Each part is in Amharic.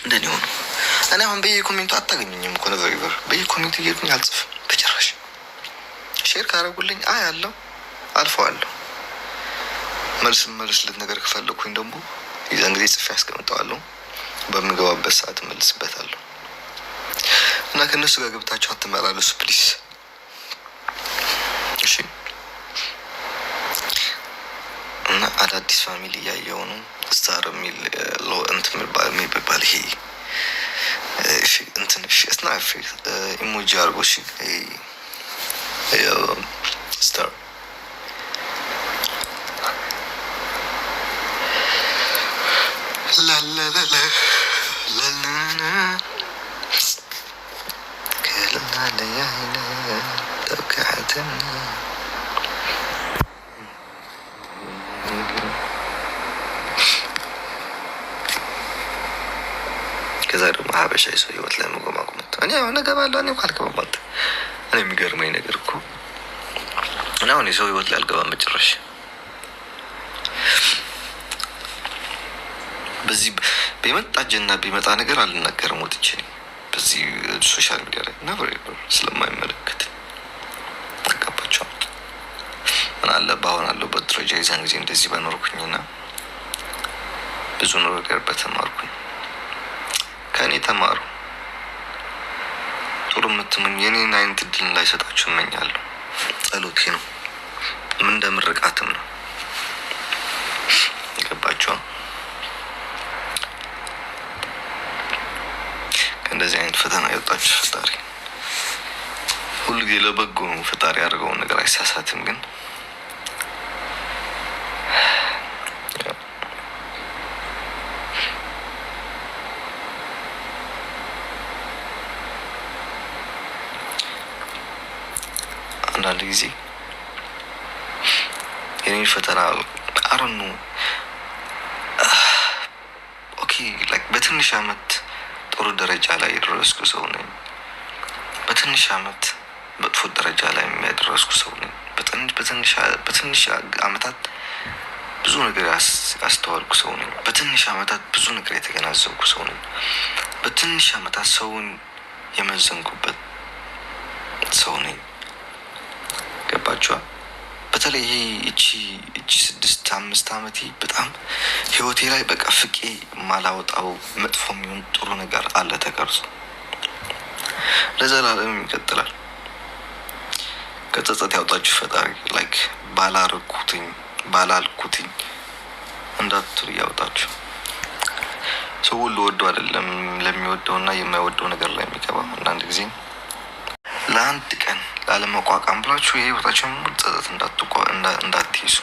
እንደኔ ሆኖ እኔ አሁን በየኮሜንቱ አታገኙኝም እኮ ነገር ይበር በየኮሜንቱ እየሄድኩኝ አልጽፍም በጭራሽ። ሼር ካረጉልኝ አያለሁ አልፈዋለሁ። መልስለት ነገር ከፈለኩኝ ደግሞ የዛን ጊዜ ጽፌ አስቀምጠዋለሁ። በምገባበት ሰዓት መልስበታለሁ። እና ከነሱ ጋር ገብታችሁ አትመላለሱ ፕሊስ እሺ። እና አዳዲስ ፋሚሊ እያየሁ ነው። ስታር የሚል እንትን የሚባል ይሄ እንትን እስና ኢሞጂ አድርጎ ስታር ላላላላ ላላላ ከላላያይነ ተውካዕተና ከዛ ደግሞ ሀበሻ የሰው ህይወት ላይ መቆማቁመት እኔ አሁን እገባለሁ። እኔ ካልገባም አንተ እኔ የሚገርመኝ ነገር እኮ እና አሁን የሰው ህይወት ላይ አልገባም መጨረሻ። በዚህ በመጣ ጀና ቢመጣ ነገር አልናገርም ወጥቼ በዚህ ሶሻል ሚዲያ ላይ ነበር ስለማይመለከት ተቀባቸው ምን አለ ባሁን አለው በትሮጃ የዛን ጊዜ እንደዚህ በኖርኩኝና ብዙ ነገር በተማርኩኝ ከኔ ተማሩ። ጥሩ ምትምን የኔን አይነት እድል እንዳይሰጣችሁ እመኛለሁ። ጸሎቴ ነው። ምን እንደምርቃትም ነው። ገባችሁ? ከእንደዚህ አይነት ፈተና የወጣችሁ ፈጣሪ ሁሉ ጊዜ ለበጎ ነው። ፈጣሪ ያደርገውን ነገር አይሳሳትም። ግን አንዳንድ ጊዜ የኔን ፈተና አረኑ ኦኬ ላይክ በትንሽ አመት ጥሩ ደረጃ ላይ የደረስኩ ሰው ነኝ። በትንሽ አመት መጥፎ ደረጃ ላይ የሚያደረስኩ ሰው ነኝ። በትንሽ አመታት ብዙ ነገር ያስተዋልኩ ሰው ነኝ። በትንሽ አመታት ብዙ ነገር የተገናዘብኩ ሰው ነኝ። በትንሽ አመታት ሰውን የመዘንኩበት ሰው ነኝ። ገባችኋ? በተለይ እቺ 6-5 አመቴ በጣም ህይወቴ ላይ በቃ ፍቄ ማላወጣው መጥፎ የሚሆን ጥሩ ነገር አለ ተቀርጾ ለዘላለም ይቀጥላል። ከጸጸት ያውጣችሁ ፈጣሪ። ላይክ ባላልኩትኝ እንዳትሉ ያውጣችሁ። ሰው ሁሉ ወዶ አይደለም ለሚወደውና የማይወደው ነገር ላይ የሚገባው። አንዳንድ ጊዜ ለአንድ ቀን ላለመቋቋም ብላችሁ የህይወታችሁን ሙሉ ጸጸት እንዳትይዙ።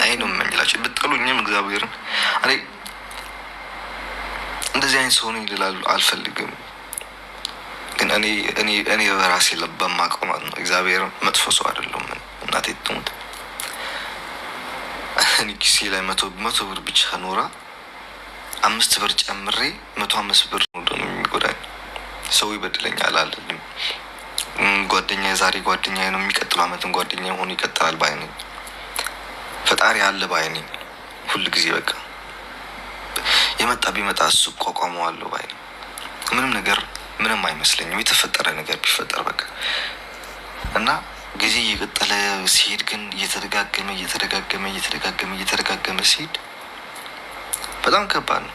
አይ ነው የምንላችሁ። ብትጠሉኝም እግዚአብሔርን እኔ እንደዚህ አይነት ሰው ነኝ ልላሉ አልፈልግም። ግን እኔ በራሴ በማውቀው ማለት ነው እግዚአብሔር መጥፎ ሰው አይደለም። እናቴ ትሙት እኔ ኪሴ ላይ 100 ብር ብቻ ኖራ 5 ብር ጨምሬ 105 ብር ነው የሚጎዳኝ። ሰው ይበድለኛል አልልም። ጓደኛ ዛሬ ጓደኛ ነው፣ የሚቀጥለው አመትን ጓደኛ ሆኖ ይቀጥላል ባይ ነኝ። ፈጣሪ አለ ባይ ነኝ ሁሉ ጊዜ። በቃ የመጣ ቢመጣ እሱ ቋቋመዋለሁ ባይ ነኝ። ምንም አይመስለኝም የተፈጠረ ነገር ቢፈጠር በቃ። እና ጊዜ እየቀጠለ ሲሄድ ግን እየተደጋገመ ሲሄድ በጣም ከባድ ነው።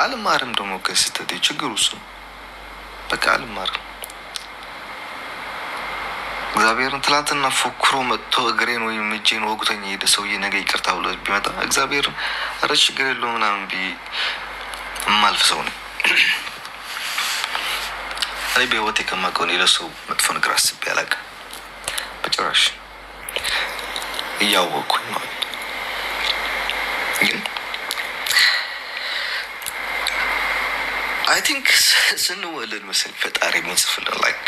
አልማርም ደግሞ ከስተቴ ችግሩ እሱ በቃ አልማርም። እግዚአብሔርን ትላንትና ፎክሮ መጥቶ እግሬን ወይም እጄን ወጉተኝ የሄደ ሰውዬ ነገ ይቅርታ ብሎ ቢመጣ እግዚአብሔርን ኧረ ችግር የለው ምናምን የማልፍ ሰው ነኝ። እኔ በህይወቴ ከማውቀው ለሰው መጥፎ ነገር አስቤ አላውቅም በጭራሽ። እያወቅኩኝ ማለት ግን አይ ቲንክ ስንወለድ መሰለኝ ፈጣሪ የሚጽፍልን ላይክ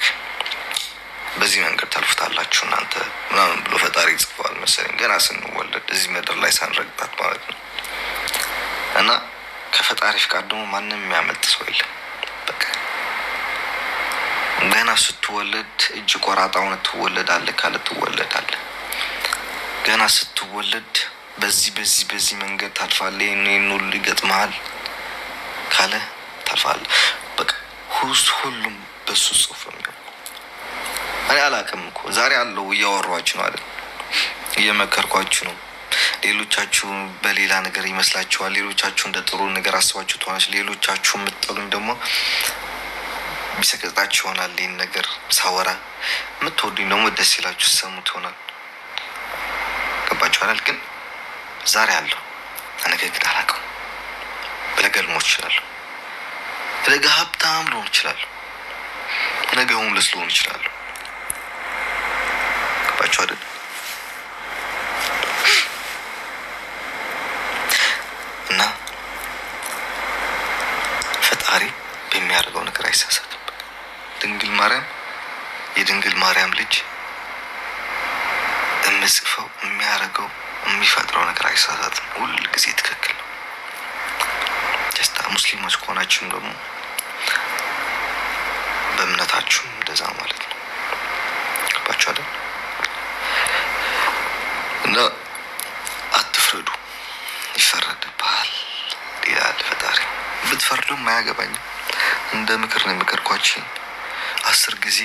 በዚህ መንገድ ታልፉታላችሁ እናንተ ምናምን ብሎ ፈጣሪ ይጽፈዋል መሰለኝ ገና ስንወለድ እዚህ ምድር ላይ ሳንረግጣት ማለት ነው። እና ከፈጣሪ ፍቃድ ደግሞ ማንም የሚያመልጥ ሰው የለም። በቃ ገና ስትወለድ እጅ ቆራጣውን ትወለዳለህ ካለ ትወለዳለህ። ገና ስትወለድ በዚህ መንገድ ታልፋለህ፣ ይህን ሁሉ ይገጥመሃል ካለ ታልፋለህ። በቃ ሁሉም በሱ ጽሁፍ ነው። እኔ አላውቅም እኮ ዛሬ አለው እያወሯችሁ ነው አይደል? እየመከርኳችሁ ነው። ሌሎቻችሁ በሌላ ነገር ይመስላችኋል። ሌሎቻችሁ እንደ ጥሩ ነገር አስባችሁ ትሆናችሁ። ሌሎቻችሁ የምትጠሉኝ ደግሞ ቢሰቀጣችሁ ይሆናል። ይህን ነገር ሳወራ የምትወዱኝ ደግሞ ደስ ይላችሁ ሰሙት ይሆናል። ገባችሁ አይደል? ግን ዛሬ አለው ነገ ግን አላውቅም። ነገ ልሞት እችላለሁ። ነገ ሀብታም ልሆን እችላለሁ። ነገ ሆምለስ ልሆን እችላለሁ። ገባችሁ አይደል? እና ፈጣሪ በሚያደርገው ነገር አይሳሳትም። ድንግል ማርያም የድንግል ማርያም ልጅ የምጽፈው የሚያደርገው የሚፈጥረው ነገር አይሳሳትም። ሁል ጊዜ ትክክል ነው። ደስታ ሙስሊሞች ከሆናችሁም ደግሞ በእምነታችሁም እንደዛ ማለት ነው። ገባችሁ አይደል? እና አትፍረዱ፣ ይፈረድብሃል ይላል ፈጣሪ። ብትፈርዱም አያገባኝም። እንደ ምክር ነው የምከርኳችሁ። 10 ጊዜ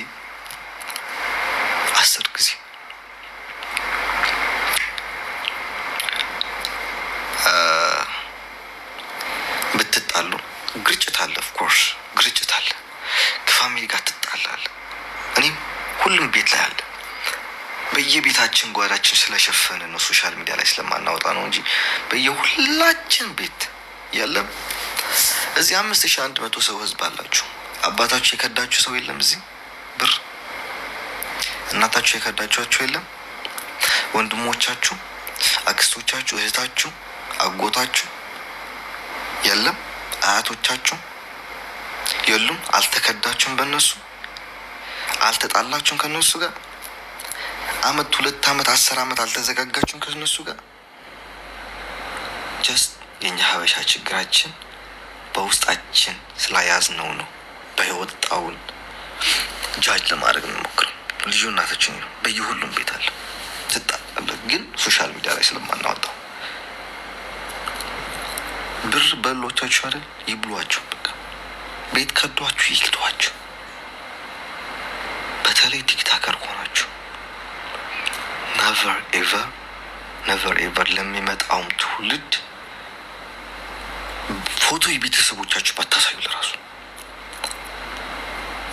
ብትጣሉ ግርጭት አለ። ኦፍኮርስ ግርጭት አለ። ከፋሚሊ ጋር ትጣላለ። እኔም ሁሉም ቤት ላይ አለ። በየቤታችን ጓዳችን ስለሸፈነ ነው፣ ሶሻል ሚዲያ ላይ ስለማናወጣ ነው እንጂ በየሁላችን ቤት የለም። እዚህ 5100 ሰው ህዝብ አላችሁ። አባታችሁ የከዳችሁ ሰው የለም። እዚህ ብር እናታችሁ የከዳችኋችሁ የለም። ወንድሞቻችሁ፣ አክስቶቻችሁ፣ እህታችሁ፣ አጎታችሁ የለም። አያቶቻችሁ የሉም። አልተከዳችሁም። በእነሱ አልተጣላችሁም። ከነሱ ጋር 1 2 ዓመት 10 ዓመት አልተዘጋጋችሁም ከነሱ ጋር። ጀስት የኛ ሀበሻ ችግራችን በውስጣችን ስላያዝነው ነው። በህይወጣውን ጃጅ ለማድረግ እንሞክረው። ልዩ እናታችን በየሁሉም ቤት አለ። ትጣጣለ፣ ግን ሶሻል ሚዲያ ላይ ስለማናወጣው ብር በሎቻችሁ አይደል? ይብሏችሁ። በቃ ቤት ከዷችሁ ይክቷችሁ። በተለይ ቲክታከር ከሆናችሁ ነቨር ኤቨር ለሚመጣውም ትውልድ ፎቶ የቤተሰቦቻችሁ ባታሳዩ፣ ለራሱ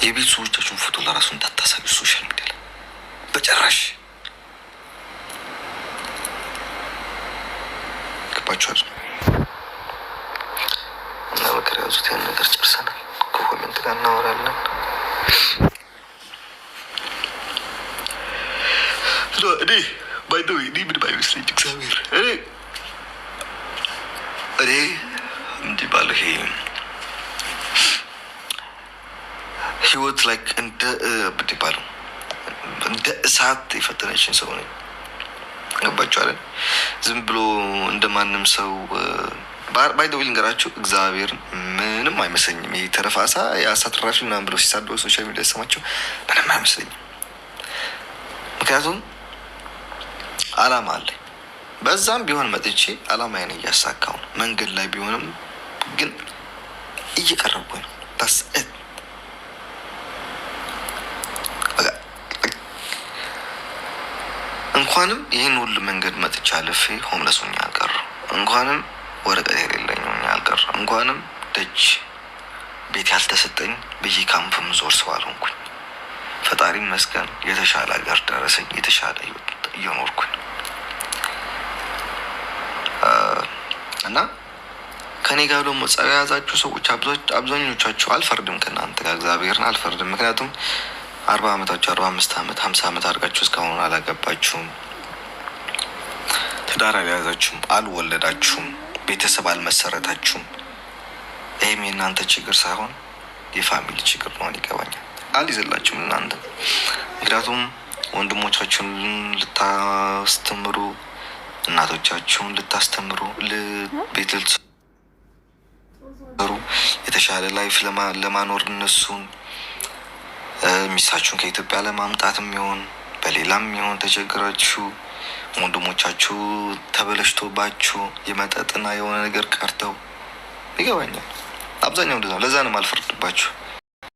የቤተሰቦቻችሁን ፎቶ ለራሱ እንዳታሳዩ ሶሻል ሚዲያ ላይ በጭራሽ። ገባችኋል? እና ምክር ያዙት። ያን ነገር ጨርሰናል። ከኮሜንት ጋር እናወራለን። እኔ ባይደው ምን ባይመስለኝ እግዚአብሔር እኔ እንዲህ ባለ ይሄ ህይወት ላይ እንደ እሳት የፈተነችን ሰው ነኝ። ገባችሁ አይደል? ዝም ብሎ እንደማንም ሰው ባይደው ልንገራችሁ፣ እግዚአብሔር ምንም አይመስለኝም። ይሄ ተረፋሳ የአሳ ትራፊ ምናምን ብሎ ሲሳደው ሶሻል ሚዲያ ሰማቸው ምንም አይመስለኝም። ምክንያቱም አላማ አለኝ። በዛም ቢሆን መጥቼ አላማዬን እያሳካው ነው። መንገድ ላይ ቢሆንም ግን እየቀረብኩኝ ነው። ታስእት እንኳንም ይህን ሁሉ መንገድ መጥቼ አልፌ ሆምለስ ሆኜ አልቀረሁ። እንኳንም ወረቀት የሌለኝ ሆኜ አልቀረሁ። እንኳንም ደጅ ቤት ያልተሰጠኝ በየካምፕ ምዞር ሰው አልሆንኩኝ። ፈጣሪ ይመስገን የተሻለ ሀገር ደረሰኝ። የተሻለ ህይወት እየኖርኩኝ እና ከኔ ጋር ደግሞ ጸብ የያዛችሁ ሰዎች አብዛኞቻችሁ አልፈርድም፣ ከእናንተ ጋር እግዚአብሔርን አልፈርድም። ምክንያቱም 40 ዓመታችሁ 45 ዓመት 50 ዓመት አድርጋችሁ እስካሁን አላገባችሁም፣ ትዳር አልያዛችሁም፣ አልወለዳችሁም፣ ቤተሰብ አልመሰረታችሁም። ይህም የእናንተ ችግር ሳይሆን የፋሚሊ ችግር ነው። ይገባኛል። አልይዘላችሁም እናንተ። ምክንያቱም ወንድሞቻችሁን ልታስተምሩ፣ እናቶቻችሁን ልታስተምሩ፣ ቤት ልትሰሩ፣ የተሻለ ላይፍ ለማኖር እነሱን ሚስታችሁን ከኢትዮጵያ ለማምጣትም ይሆን በሌላም ይሆን ተቸግራችሁ ወንድሞቻችሁ ተበለሽቶባችሁ የመጠጥና የሆነ ነገር ቀርተው ይገባኛል። አብዛኛው እንደዛ ነው። ለዛ ነው አልፈርድባችሁ።